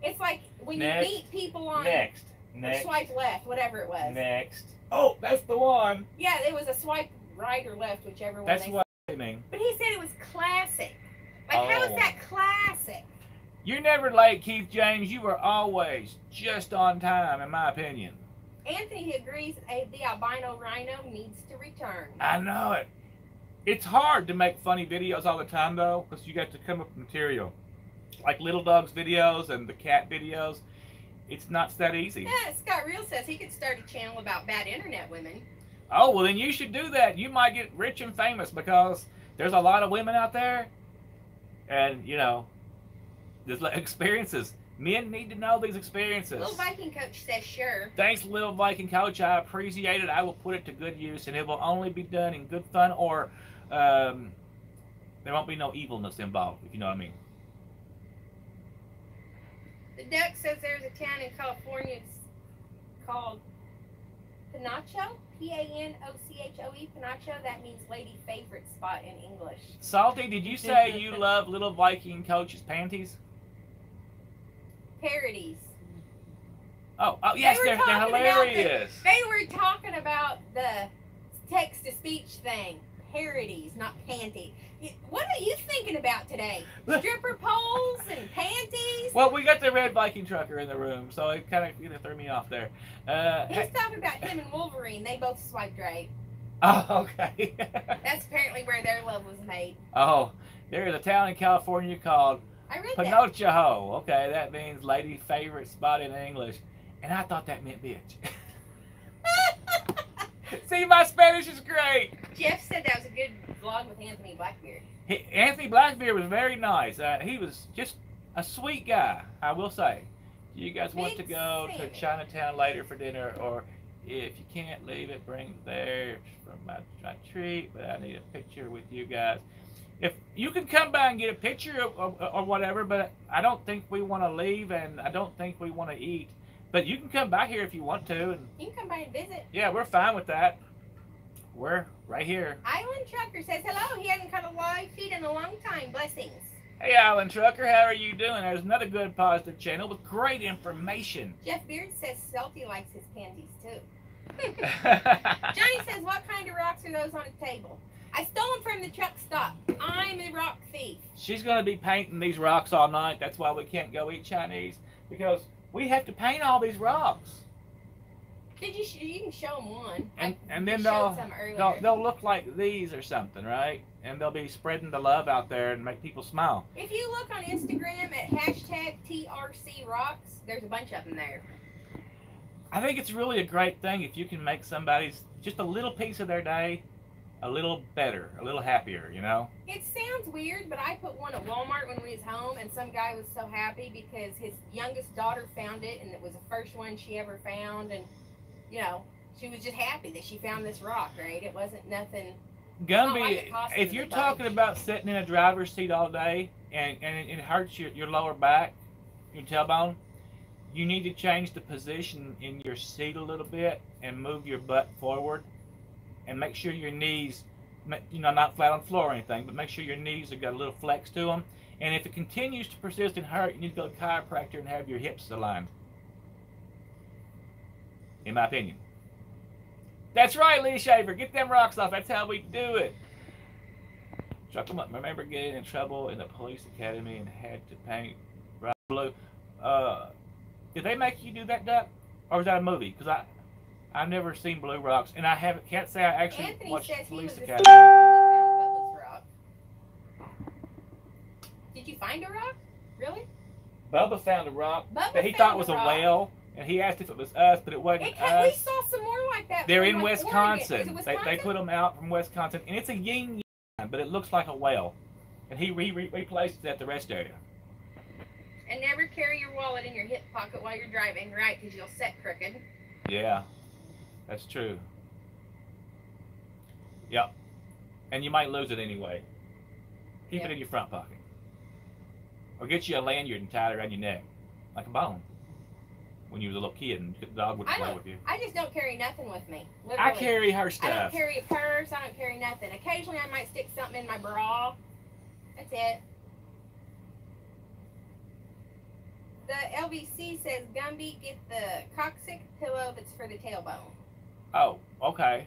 It's like when you meet people on... Next. Or swipe left, whatever it was. Next. Oh, that's the one. Yeah, it was a swipe right or left, whichever one. That's what I mean. But he said it was classic. Like, how is that classic? You're never late, Keith James. You were always just on time, in my opinion. Anthony agrees the albino rhino needs to return. I know it. It's hard to make funny videos all the time, though, because you got to come up with material. Like Little Dog's videos and the cat videos. It's not that easy. Yeah, Scott Real says he could start a channel about bad internet women. Oh, well, then you should do that. You might get rich and famous because there's a lot of women out there. And, you know, there's experiences. Men need to know these experiences. Little Viking Coach says sure. Thanks, Little Viking Coach. I appreciate it. I will put it to good use, and it will only be done in good fun, or there won't be no evilness involved, if you know what I mean. The Duck says there's a town in California called Panocho, P-A-N-O-C-H-O-E, Panocho. That means lady favorite spot in English. Salty, did you say you love Little Viking Coach's panties? Parodies. Oh yes, they're hilarious. They were talking about the text-to-speech thing. Parodies, not panties. What are you thinking about today? Stripper poles and panties? Well, we got the red Viking trucker in the room, so it kind of threw me off there. He's talking about him and Wolverine. They both swiped right. Oh, okay. That's apparently where their love was made. Oh, there's a town in California called Panocho. Okay, that means lady favorite spot in English. And I thought that meant bitch. See, my Spanish is great. Jeff said that was a good vlog with Anthony Blackbeard. Anthony Blackbeard was very nice. He was just a sweet guy, I will say. Do you guys want to go to Chinatown later for dinner? Or if you can't leave it, bring it there for my treat. But I need a picture with you guys. If you can come by and get a picture or whatever, but I don't think we want to leave, and I don't think we want to eat. But you can come by here if you want to. And you can come by and visit. Yeah, we're fine with that. We're right here. Island Trucker says hello. He hasn't cut a live feed in a long time. Blessings. Hey, Island Trucker, how are you doing? There's another good positive channel with great information. Jeff Beard says Salty likes his panties too. Johnny says, what kind of rocks are those on a table? I stole them from the truck stop. I'm a rock thief. She's going to be painting these rocks all night. That's why we can't go eat Chinese, because we have to paint all these rocks. Did you can show them one. And then they'll look like these or something, right? And they'll be spreading the love out there and make people smile. If you look on Instagram at #TRCRocks, there's a bunch of them there. I think it's really a great thing if you can make somebody's, just a little piece of their day, a little better, a little happier, you know? It sounds weird, but I put one at Walmart when we was home, and some guy was so happy because his youngest daughter found it, and it was the first one she ever found, and, you know, she was just happy that she found this rock, right? It wasn't nothing... Gumby, if you're talking about sitting in a driver's seat all day, and it hurts your lower back, your tailbone, you need to change the position in your seat a little bit and move your butt forward. And make sure your knees You know, not flat on the floor or anything, but make sure your knees have got a little flex to them. And if it continues to persist and hurt, you need to go to a chiropractor and have your hips aligned. In my opinion. That's right, Lee Shaver. Get them rocks off. That's how we do it. Chuck them up. Remember getting in trouble in the police academy and had to paint bright blue. Did they make you do that, Duck? Or was that a movie? Because I've never seen Blue Rocks, and I can't say I actually Anthony watched says Police he was Academy. Bubba's rock. Did you find a rock? Really? Bubba found a rock Bubba that he thought was a rock. whale, and he asked if it was us, but it wasn't We us. saw some more like that. They're from, in like, Wisconsin. Oregon. Is it Wisconsin? They put them out from Wisconsin, and it's a yin yang, but it looks like a whale. And he replaced it at the rest area. And never carry your wallet in your hip pocket while you're driving, right? Because you'll set crooked. Yeah, that's true. Yep. And you might lose it anyway. Keep it in your front pocket. Or get you a lanyard and tie it around your neck, like a bone. When you was a little kid and the dog would play with you. I just don't carry nothing with me. Literally. I carry her stuff. I don't carry a purse. I don't carry nothing. Occasionally I might stick something in my bra. That's it. The LVC says, Gumby, get the coccyx pillow that's for the tailbone. Oh, okay.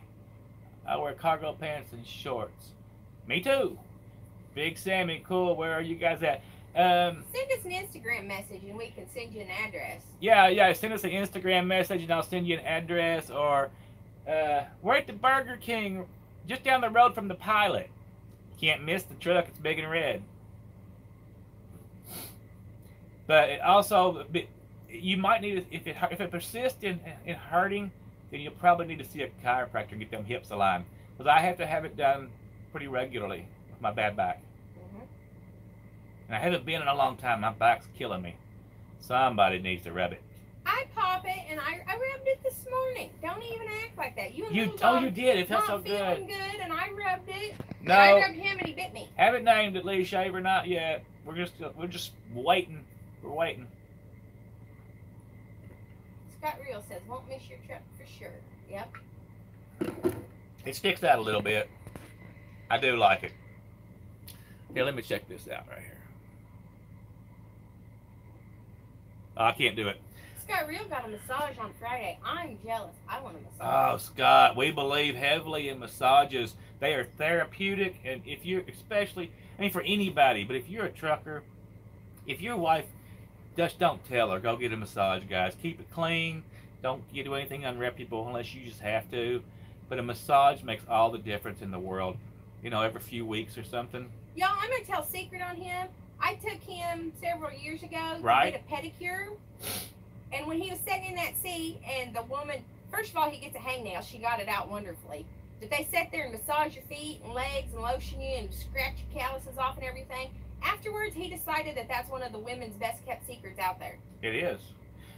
I wear cargo pants and shorts. Me too. Big Sammy, cool. Where are you guys at? Send us an Instagram message and we can send you an address. Yeah. Send us an Instagram message and I'll send you an address. Or we're at the Burger King, just down the road from the Pilot. Can't miss the truck. It's big and red. But it also, you might need, if it persists in hurting, then you'll probably need to see a chiropractor and get them hips aligned. Because I have to have it done pretty regularly with my bad back. And I haven't been in a long time. My back's killing me. Somebody needs to rub it. I pop it and I rubbed it this morning. Don't even act like that. You did. It felt so good. Feeling good, and I rubbed it. No. And I rubbed him and he bit me. Haven't named it, Lee Shaver. Not yet. We're just waiting. We're waiting. Scott Real says, won't miss your trip for sure. Yep. It sticks out a little bit. I do like it. Here, let me check this out right here. Oh, I can't do it. Scott Real got a massage on Friday. I'm jealous. I want a massage. Oh, Scott, we believe heavily in massages. They are therapeutic, and if you're, especially, I mean, for anybody, but if you're a trucker, if your wife, just don't tell her, go get a massage, guys. Keep it clean. Don't do anything unreputable unless you just have to. But a massage makes all the difference in the world. You know, every few weeks or something. Y'all, I'm going to tell a secret on him. I took him several years ago to get a pedicure. And when he was sitting in that seat, and the woman, first of all, he gets a hangnail. She got it out wonderfully. But they sat there and massage your feet and legs and lotion you and scratch your calluses off and everything. Afterwards, he decided that that's one of the women's best kept secrets out there. It is.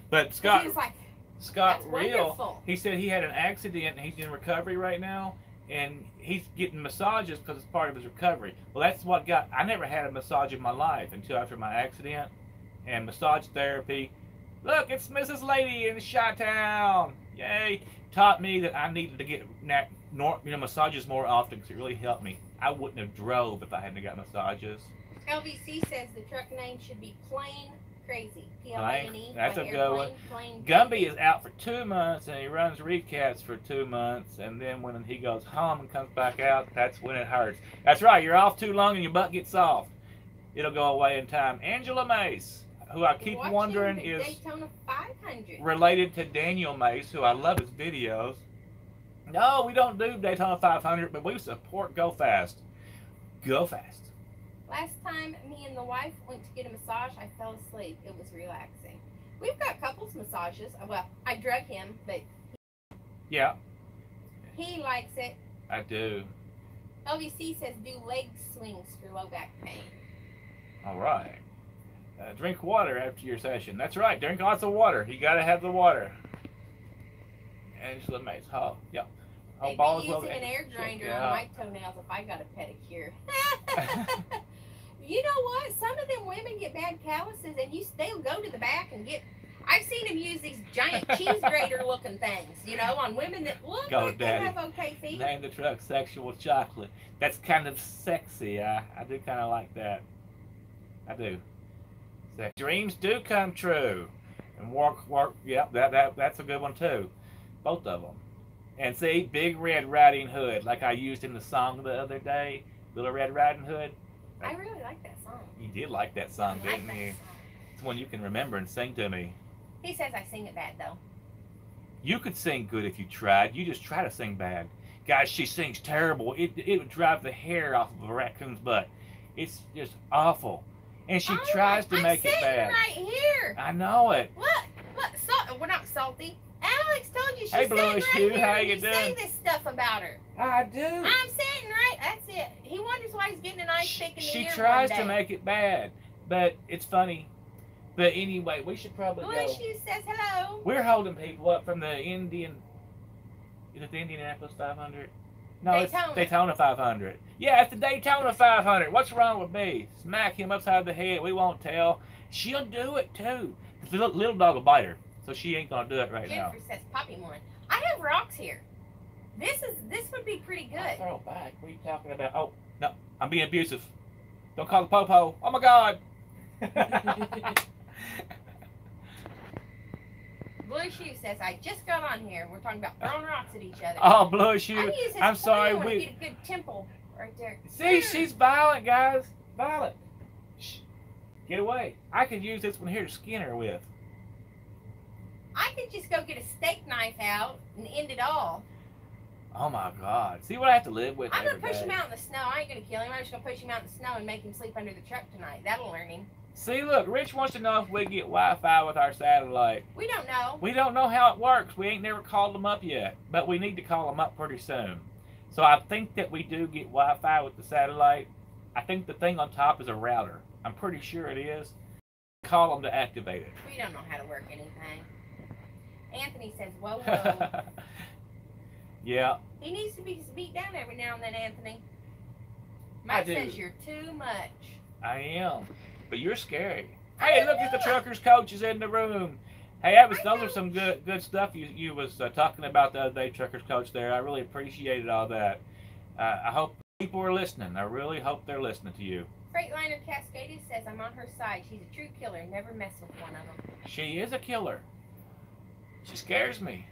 But Scott, he was like, Scott Real, wonderful. He said he had an accident and he's in recovery right now. And he's getting massages because it's part of his recovery. Well, that's what I never had a massage in my life until after my accident. And massage therapy. Look, it's Mrs. Lady in Chi-Town. Yay. Taught me that I needed to get massages more often because it really helped me. I wouldn't have drove if I hadn't got massages. LVC says the truck name should be Plain Crazy. P-L-A-N-E. That's a good one. Plain Gumby is out for 2 months and he runs recaps for 2 months. And then when he goes home and comes back out, that's when it hurts. That's right. You're off too long and your butt gets soft. It'll go away in time. Angela Mace, who I keep wondering is Daytona 500. related to Daniel Mace, who I love his videos. No, we don't do Daytona 500, but we support Go Fast. Go Fast. Last time me and the wife went to get a massage, I fell asleep. It was relaxing. We've got couples massages. Well, I drug him, but yeah, he likes it. I do. LVC says do leg swings for low back pain. All right. Drink water after your session. That's right. Drink lots of water. You got to have the water. Angela Mace. Oh, yeah. They'd be using an air grinder on my toenails if I got a pedicure. You know what? Some of them women get bad calluses, and they'll go to the back and get. I've seen him use these giant cheese grater looking things, you know, on women that look Go, like Daddy. they have okay feet. Name the truck Sexual Chocolate. That's kind of sexy. I do kind of like that. I do. Dreams do come true. And work. Yep, that's a good one too. Both of them. And see, Big Red Riding Hood, like I used in the song the other day, Little Red Riding Hood. I really like that song. You did like that song, I like didn't that you? song. It's one you can remember and sing to me. He says I sing it bad though. You could sing good if you tried. You just try to sing bad. Guys, she sings terrible. It would drive the hair off of a raccoon's butt. It's just awful. And she tries to make it bad. I'm sitting right here. I know it. Look, we're not salty. Alex told you she's Hey, sitting Blue right Shoe, here. how and you you doing? say this stuff about her. I do. I'm sitting right. That's it. He wonders why he's getting an ice pick in the She ear tries one to day. make it bad, but it's funny. But anyway, we should probably Blue go. Shoe says hello. We're holding people up from the Indian. Is it the Indianapolis 500? No, Daytona. it's Daytona 500. Yeah, it's the Daytona 500. What's wrong with me? Smack him upside the head. We won't tell. She'll do it too. The little dog will bite her, so she ain't gonna do it right Jennifer says Poppy one. I have rocks here. This would be pretty now. good. Throw it back. What are you talking about? Oh no, I'm being abusive. Don't call the popo. Oh my God. Blue Shoe says I just got on here. We're talking about throwing rocks at each other. Oh, Blue Shoe. I'm sorry. We get a good temple right there. See, she's violent, guys. Violent. Shh. Get away. I could use this one here to skin her with. I could just go get a steak knife out and end it all. Oh my God. See what I have to live with I'm going every to push day. him out in the snow. I ain't going to kill him. I'm just going to push him out in the snow and make him sleep under the truck tonight. That'll learn him. See, look, Rich wants to know if we get Wi-Fi with our satellite. We don't know. We don't know how it works. We ain't never called them up yet, but we need to call them up pretty soon. So I think that we do get Wi-Fi with the satellite. I think the thing on top is a router. I'm pretty sure it is. Call them to activate it. We don't know how to work anything. Anthony says, whoa, whoa. Yeah. He needs to be beat down every now and then, Anthony. I Mike do. says you're too much. I am. But you're scary. Hey, look at the truckers coach is in the room. Hey, those are some good stuff you was talking about the other day, truckers coach there. I really appreciated all that. I hope people are listening. I really hope they're listening to you. Freightliner Cascaded says I'm on her side. She's a true killer. Never mess with one of them. She is a killer. She scares me.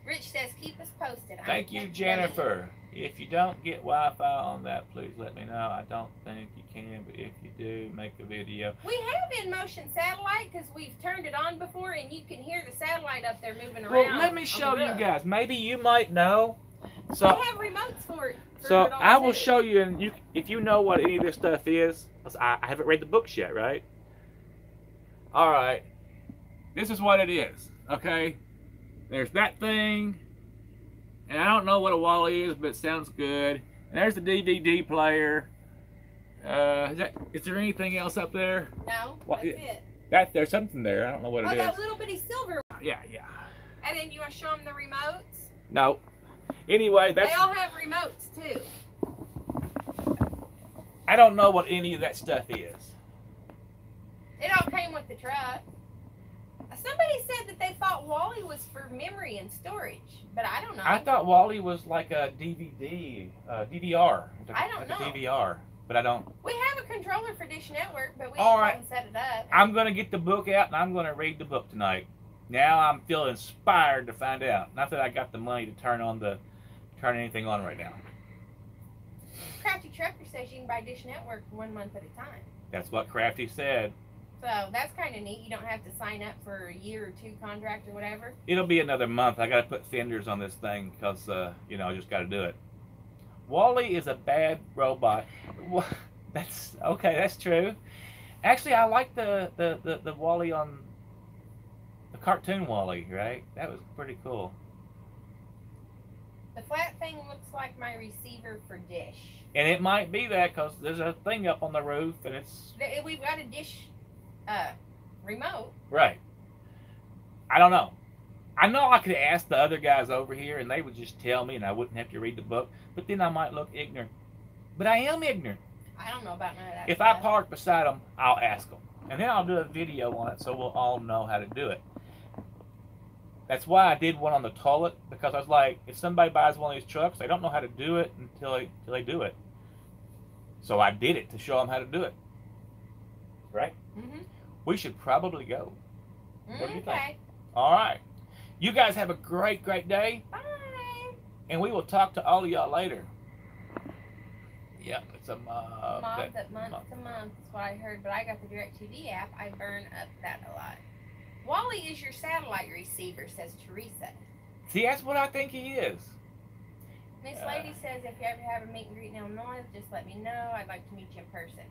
Rich says keep us posted. Thank you, Jennifer. If you don't get Wi-Fi on that, please let me know. I don't think you can, but if you do, make a video. We have in-motion satellite because we've turned it on before, and you can hear the satellite up there moving around. Well, let me show you guys. Maybe you might know. So we have remotes for it. So I will show you, and if you know what any of this stuff is. I haven't read the books yet, right? All right. This is what it is, okay? There's that thing, and I don't know what a Wally is, but it sounds good. And there's the DVD player. Is there anything else up there? No, What, that's it. There's something there. I don't know what it is. That little bitty silver. Yeah. And then you want to show them the remotes? No. Anyway, They all have remotes, too. I don't know what any of that stuff is. It all came with the truck. Somebody said that they thought Wally was for memory and storage, but I don't know. I thought Wally was like a DVD, DVR. I don't know. A DVR, but I don't. We have a controller for Dish Network, but we All haven't set it up. I'm going to get the book out, and I'm going to read the book tonight. Now I'm feeling inspired to find out. Not that I got the money to turn anything on right now. Crafty Trucker says you can buy Dish Network for 1 month at a time. That's what Crafty said. So that's kind of neat. You don't have to sign up for a year or two contract or whatever. It'll be another month. I got to put fenders on this thing because, I just got to do it. Wally is a bad robot. That's okay. That's true. Actually, I like the Wally on the cartoon Wally. Right? That was pretty cool. The flat thing looks like my receiver for Dish. And it might be that because there's a thing up on the roof, and it's We've got a Dish remote. right. I don't know. I know I could ask the other guys over here, and they would just tell me, and I wouldn't have to read the book. But then I might look ignorant. But I am ignorant. I don't know about none of that If stuff. I park beside them, I'll ask them. And then I'll do a video on it so we'll all know how to do it. That's why I did one on the toilet, because I was like, if somebody buys one of these trucks, they don't know how to do it until they do it. So I did it to show them how to do it. Right? Mm-hmm. We should probably go. What do you think? Okay. All right. You guys have a great, great day. Bye. And we will talk to all of y'all later. Yep, it's a Mom's at month to month. That's what I heard. But I got the DirecTV app. I burn up that a lot. Wally is your satellite receiver, says Teresa. See, that's what I think he is. Miss Lady says if you ever have a meet and greet in Illinois, just let me know. I'd like to meet you in person.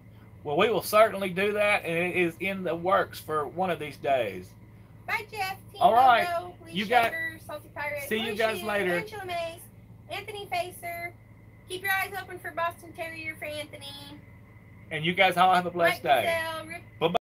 Well, we will certainly do that, and it is in the works for one of these days. Bye, Jeff. Team All right. Logo, Lee You Sugar, Salty Pirate. See you guys later. Angela Mace, Anthony Facer. Keep your eyes open for Boston Terrier for Anthony. And you guys all have a blessed Mike day. Giselle, Rick Bye-bye.